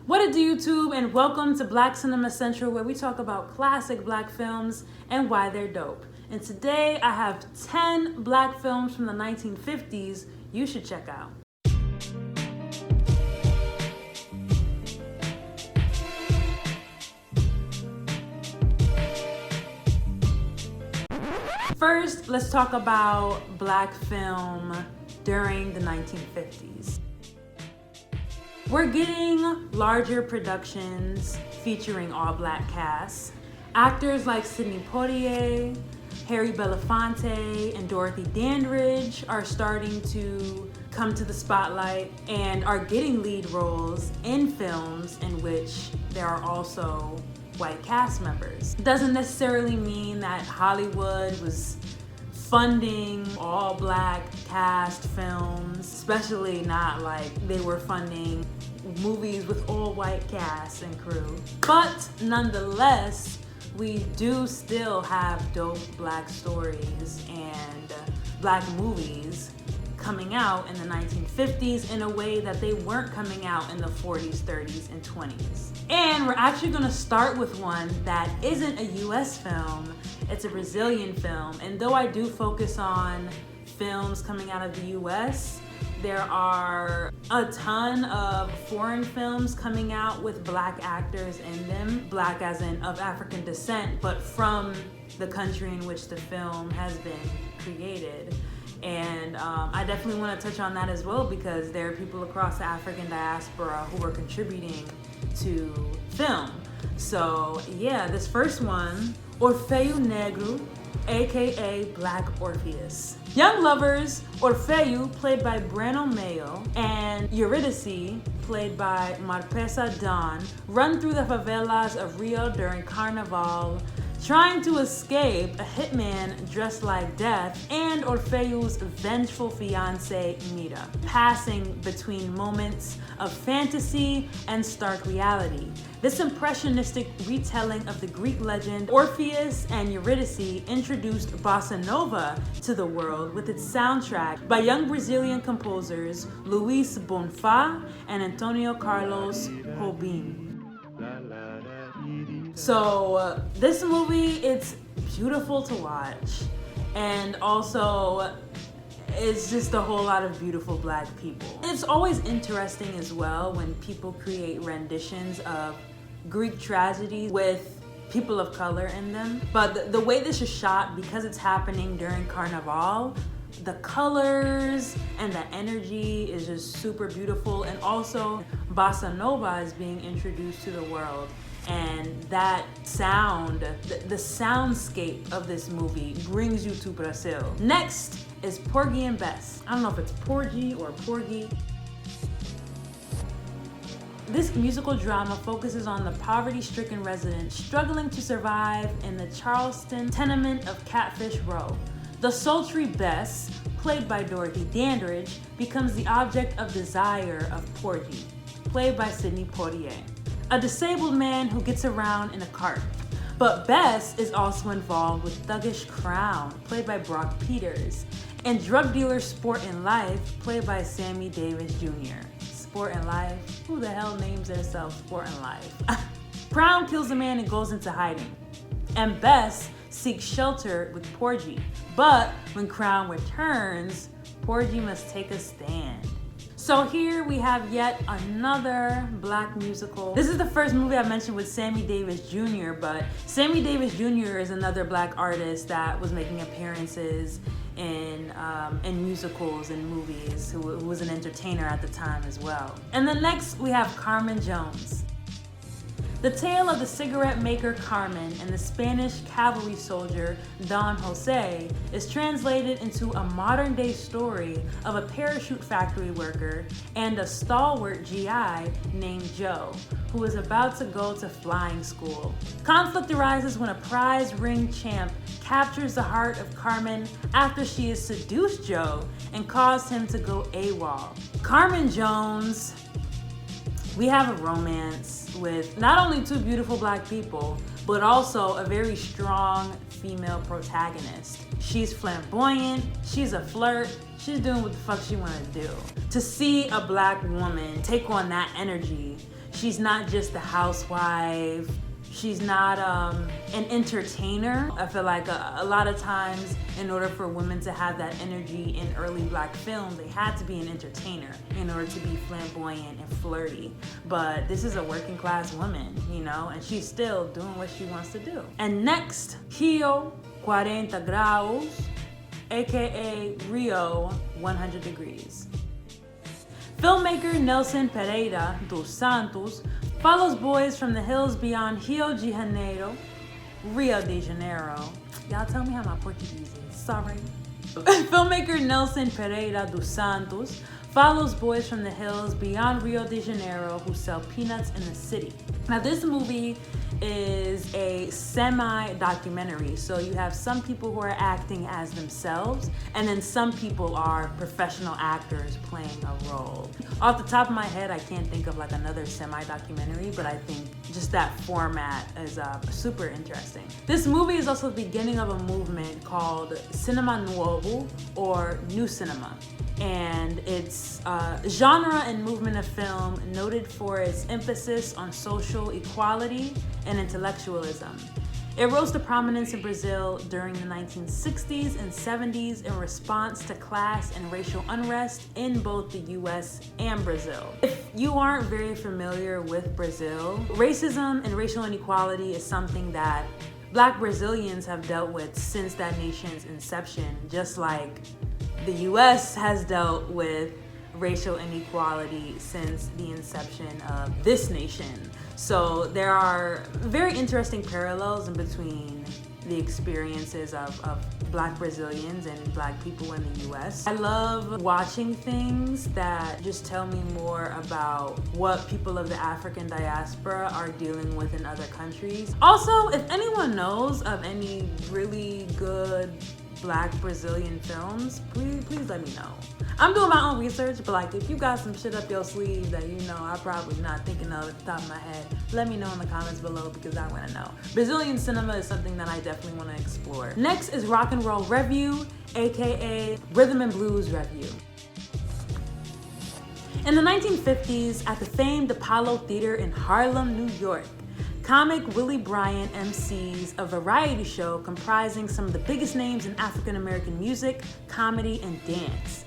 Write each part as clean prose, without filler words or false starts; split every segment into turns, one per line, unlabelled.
What it do, YouTube, and welcome to Black Cinema Central, where we talk about classic black films and why they're dope. And today I have 10 black films from the 1950s you should check out. First, let's talk about black film during the 1950s. We're getting larger productions featuring all black casts. Actors like Sidney Poitier, Harry Belafonte, and Dorothy Dandridge are starting to come to the spotlight and are getting lead roles in films in which there are also white cast members. It doesn't necessarily mean that Hollywood was funding all black cast films, especially not like they were funding movies with all white cast and crew. But nonetheless, we do still have dope black stories and black movies coming out in the 1950s in a way that they weren't coming out in the 40s, 30s, and 20s. And we're actually gonna start with one that isn't a US film, it's a Brazilian film. And though I do focus on films coming out of the US, there are a ton of foreign films coming out with black actors in them, black as in of African descent, but from the country in which the film has been created. And I definitely want to touch on that as well, because there are people across the African diaspora who are contributing to film. So yeah, this first one, Orfeu Negro, aka Black Orpheus. Young lovers, Orfeu, played by Breno Mayo, and Eurydice, played by Marpesa Dawn, run through the favelas of Rio during Carnival, trying to escape a hitman dressed like death and Orfeu's vengeful fiancée, Mira, passing between moments of fantasy and stark reality. This impressionistic retelling of the Greek legend Orpheus and Eurydice introduced bossa nova to the world with its soundtrack by young Brazilian composers Luis Bonfá and Antonio Carlos Jobim. So this movie, it's beautiful to watch, and also it's just a whole lot of beautiful black people. It's always interesting as well when people create renditions of Greek tragedies with people of color in them. But the way this is shot, because it's happening during Carnival, the colors and the energy is just super beautiful. And also bossa nova is being introduced to the world. And that sound, the soundscape of this movie brings you to Brazil. Next is Porgy and Bess. I don't know if it's Porgy or Porgy. This musical drama focuses on the poverty-stricken residents struggling to survive in the Charleston tenement of Catfish Row. The sultry Bess, played by Dorothy Dandridge, becomes the object of desire of Porgy, played by Sidney Poitier, a disabled man who gets around in a cart. But Bess is also involved with thuggish Crown, played by Brock Peters, and drug dealer Sport and Life, played by Sammy Davis Jr. Sport and Life? Who the hell names themselves Sport and Life? Crown kills a man and goes into hiding, and Bess seeks shelter with Porgy. But when Crown returns, Porgy must take a stand. So here we have yet another black musical. This is the first movie I mentioned with Sammy Davis Jr., but Sammy Davis Jr. is another black artist that was making appearances in musicals and movies, who was an entertainer at the time as well. And then next we have Carmen Jones. The tale of the cigarette maker Carmen and the Spanish cavalry soldier Don Jose is translated into a modern day story of a parachute factory worker and a stalwart GI named Joe, who is about to go to flying school. Conflict arises when a prize ring champ captures the heart of Carmen after she has seduced Joe and caused him to go AWOL. Carmen Jones, we have a romance with not only two beautiful black people, but also a very strong female protagonist. She's flamboyant, she's a flirt, she's doing what the fuck she wanna do. To see a black woman take on that energy She's not just a housewife. She's not an entertainer. I feel like a lot of times, in order for women to have that energy in early Black film, they had to be an entertainer in order to be flamboyant and flirty. But this is a working class woman, you know, and she's still doing what she wants to do. And next, Rio 40 Graus, aka Rio 100 Degrees. Filmmaker Nelson Pereira dos Santos follows boys from the hills beyond Rio de Janeiro, Rio de Janeiro. Y'all tell me how my Portuguese is, sorry. Filmmaker Nelson Pereira dos Santos follows boys from the hills beyond Rio de Janeiro who sell peanuts in the city. Now this movie is a semi-documentary, so you have some people who are acting as themselves, and then some people are professional actors playing a role. Off the top of my head, I can't think of like another semi-documentary, but I think just that format is super interesting. This movie is also the beginning of a movement called Cinema Novo, or New Cinema. And it's genre and movement of film noted for its emphasis on social equality and intellectualism. It rose to prominence in Brazil during the 1960s and 70s in response to class and racial unrest in both the US and Brazil. If you aren't very familiar with Brazil, racism and racial inequality is something that Black Brazilians have dealt with since that nation's inception, just like the US has dealt with racial inequality since the inception of this nation. So there are very interesting parallels in between the experiences of Black Brazilians and Black people in the US. I love watching things that just tell me more about what people of the African diaspora are dealing with in other countries. Also, if anyone knows of any really good Black Brazilian films, please let me know. I'm doing my own research, but like if you got some shit up your sleeve that you know I'm probably not thinking of at the top of my head, let me know in the comments below because I want to know. Brazilian cinema is something that I definitely want to explore. Next is Rock and Roll Revue, aka Rhythm and Blues Revue. In the 1950s, at the famed Apollo Theater in Harlem, New York, comic Willie Bryant MCs a variety show comprising some of the biggest names in African American music, comedy, and dance.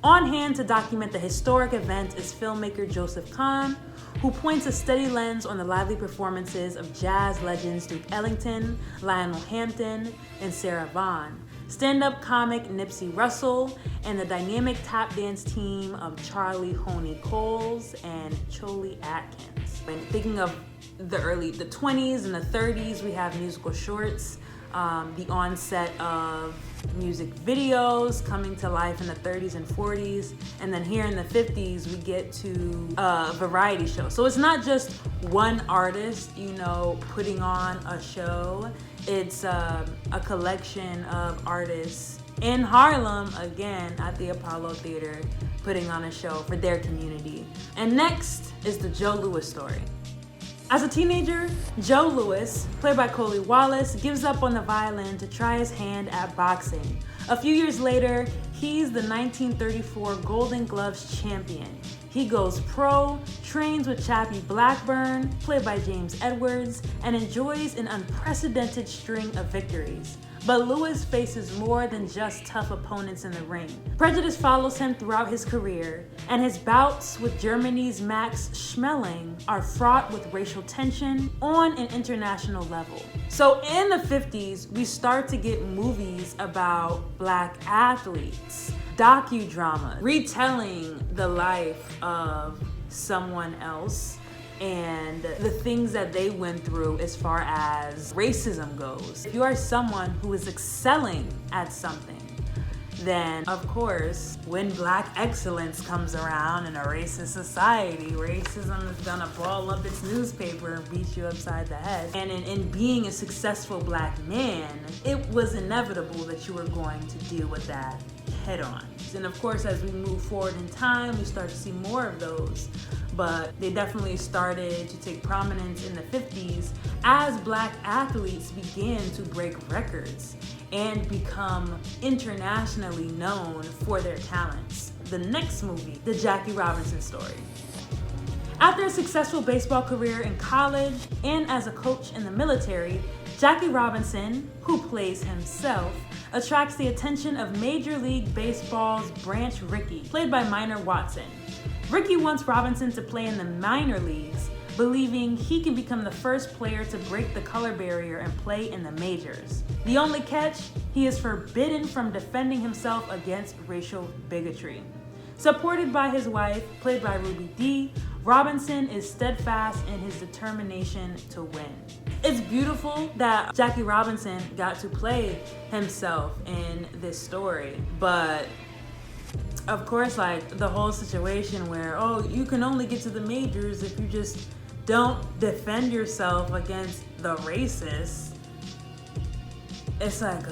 On hand to document the historic event is filmmaker Joseph Kahn, who points a steady lens on the lively performances of jazz legends Duke Ellington, Lionel Hampton, and Sarah Vaughan, stand-up comic Nipsey Russell, and the dynamic tap dance team of Charlie Honey Coles and Choli Atkins. When thinking of the 20s and the 30s, we have musical shorts, the onset of music videos coming to life in the 30s and 40s, and then here in the 50s we get to a variety show. So it's not just one artist, you know, putting on a show. It's a collection of artists in Harlem, again at the Apollo Theater, putting on a show for their community. And next is the Joe Louis story. As a teenager, Joe Louis, played by Coley Wallace, gives up on the violin to try his hand at boxing. A few years later, he's the 1934 Golden Gloves champion. He goes pro, trains with Chappie Blackburn, played by James Edwards, and enjoys an unprecedented string of victories. But Louis faces more than just tough opponents in the ring. Prejudice follows him throughout his career, and his bouts with Germany's Max Schmeling are fraught with racial tension on an international level. So in the 50s, we start to get movies about Black athletes, docudrama, retelling the life of someone else and the things that they went through as far as racism goes. If you are someone who is excelling at something, then of course, when Black excellence comes around in a racist society, racism is gonna ball up its newspaper and beat you upside the head. And in being a successful Black man, it was inevitable that you were going to deal with that head on. And of course, as we move forward in time, we start to see more of those. But they definitely started to take prominence in the 50s as Black athletes began to break records and become internationally known for their talents. The next movie, The Jackie Robinson Story. After a successful baseball career in college and as a coach in the military, Jackie Robinson, who plays himself, attracts the attention of Major League Baseball's Branch Rickey, played by Minor Watson. Rickey wants Robinson to play in the minor leagues, believing he can become the first player to break the color barrier and play in the majors. The only catch, he is forbidden from defending himself against racial bigotry. Supported by his wife, played by Ruby Dee, Robinson is steadfast in his determination to win. It's beautiful that Jackie Robinson got to play himself in this story, but of course, like the whole situation where, oh, you can only get to the majors if you just don't defend yourself against the racists. It's like,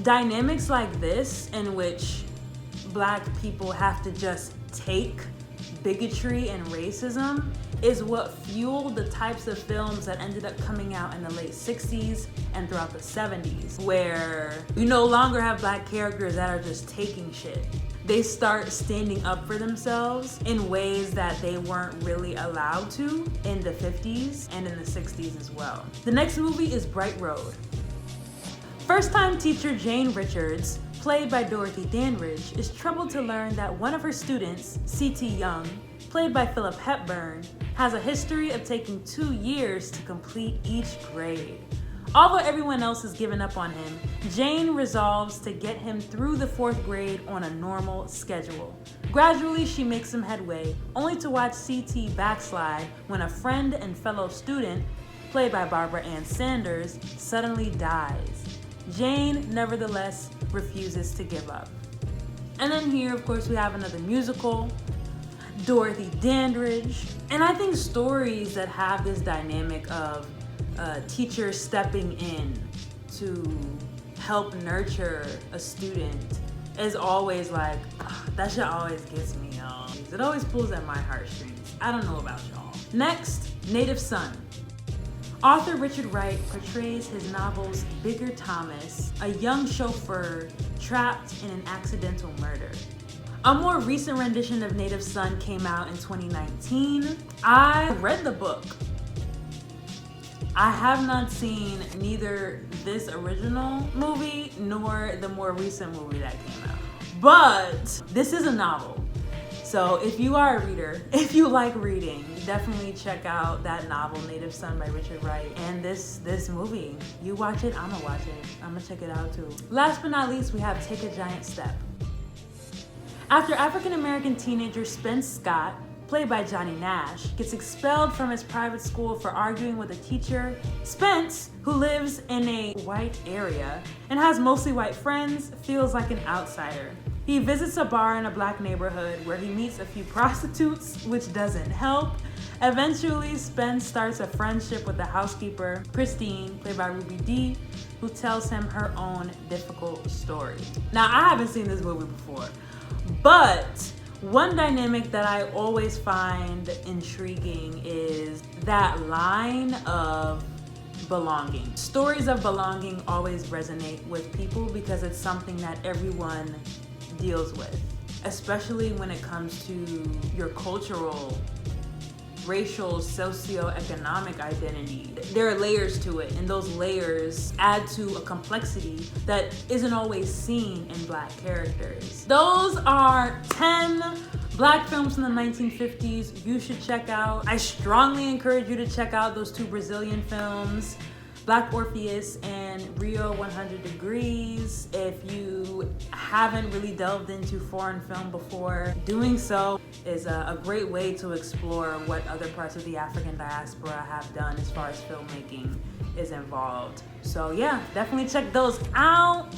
dynamics like this in which Black people have to just take bigotry and racism is what fueled the types of films that ended up coming out in the late 60s and throughout the 70s, where you no longer have Black characters that are just taking shit. They start standing up for themselves in ways that they weren't really allowed to in the 50s and in the 60s as well. The next movie is Bright Road. First-time teacher Jane Richards, played by Dorothy Dandridge, is troubled to learn that one of her students, C.T. Young, played by Philip Hepburn, has a history of taking 2 years to complete each grade. Although everyone else has given up on him, Jane resolves to get him through the 4th grade on a normal schedule. Gradually, she makes some headway, only to watch C.T. backslide when a friend and fellow student, played by Barbara Ann Sanders, suddenly dies. Jane, nevertheless, refuses to give up. And then here, of course, we have another musical, Dorothy Dandridge. And I think stories that have this dynamic of teachers stepping in to help nurture a student is always like, that shit always gets me, y'all. It always pulls at my heartstrings. I don't know about y'all. Next, Native Son. Author Richard Wright portrays his novel's Bigger Thomas, a young chauffeur trapped in an accidental murder. A more recent rendition of Native Son came out in 2019. I read the book. I have not seen neither this original movie nor the more recent movie that came out. But this is a novel. So if you are a reader, if you like reading, definitely check out that novel, Native Son by Richard Wright. And this movie, you watch it, I'ma watch it. I'ma check it out too. Last but not least, we have Take a Giant Step. After African-American teenager Spence Scott, played by Johnny Nash, gets expelled from his private school for arguing with a teacher, Spence, who lives in a white area and has mostly white friends, feels like an outsider. He visits a bar in a Black neighborhood where he meets a few prostitutes, which doesn't help. Eventually, Spence starts a friendship with the housekeeper, Christine, played by Ruby Dee, who tells him her own difficult story. Now, I haven't seen this movie before, but one dynamic that I always find intriguing is that line of belonging. Stories of belonging always resonate with people because it's something that everyone deals with, especially when it comes to your cultural, racial, socioeconomic identity. There are layers to it, and those layers add to a complexity that isn't always seen in Black characters. Those are 10 Black films from the 1950s you should check out. I strongly encourage you to check out those 2 Brazilian films, Black Orpheus and Rio 100 Degrees. If you haven't really delved into foreign film before, doing so is a great way to explore what other parts of the African diaspora have done as far as filmmaking is involved. So yeah, definitely check those out.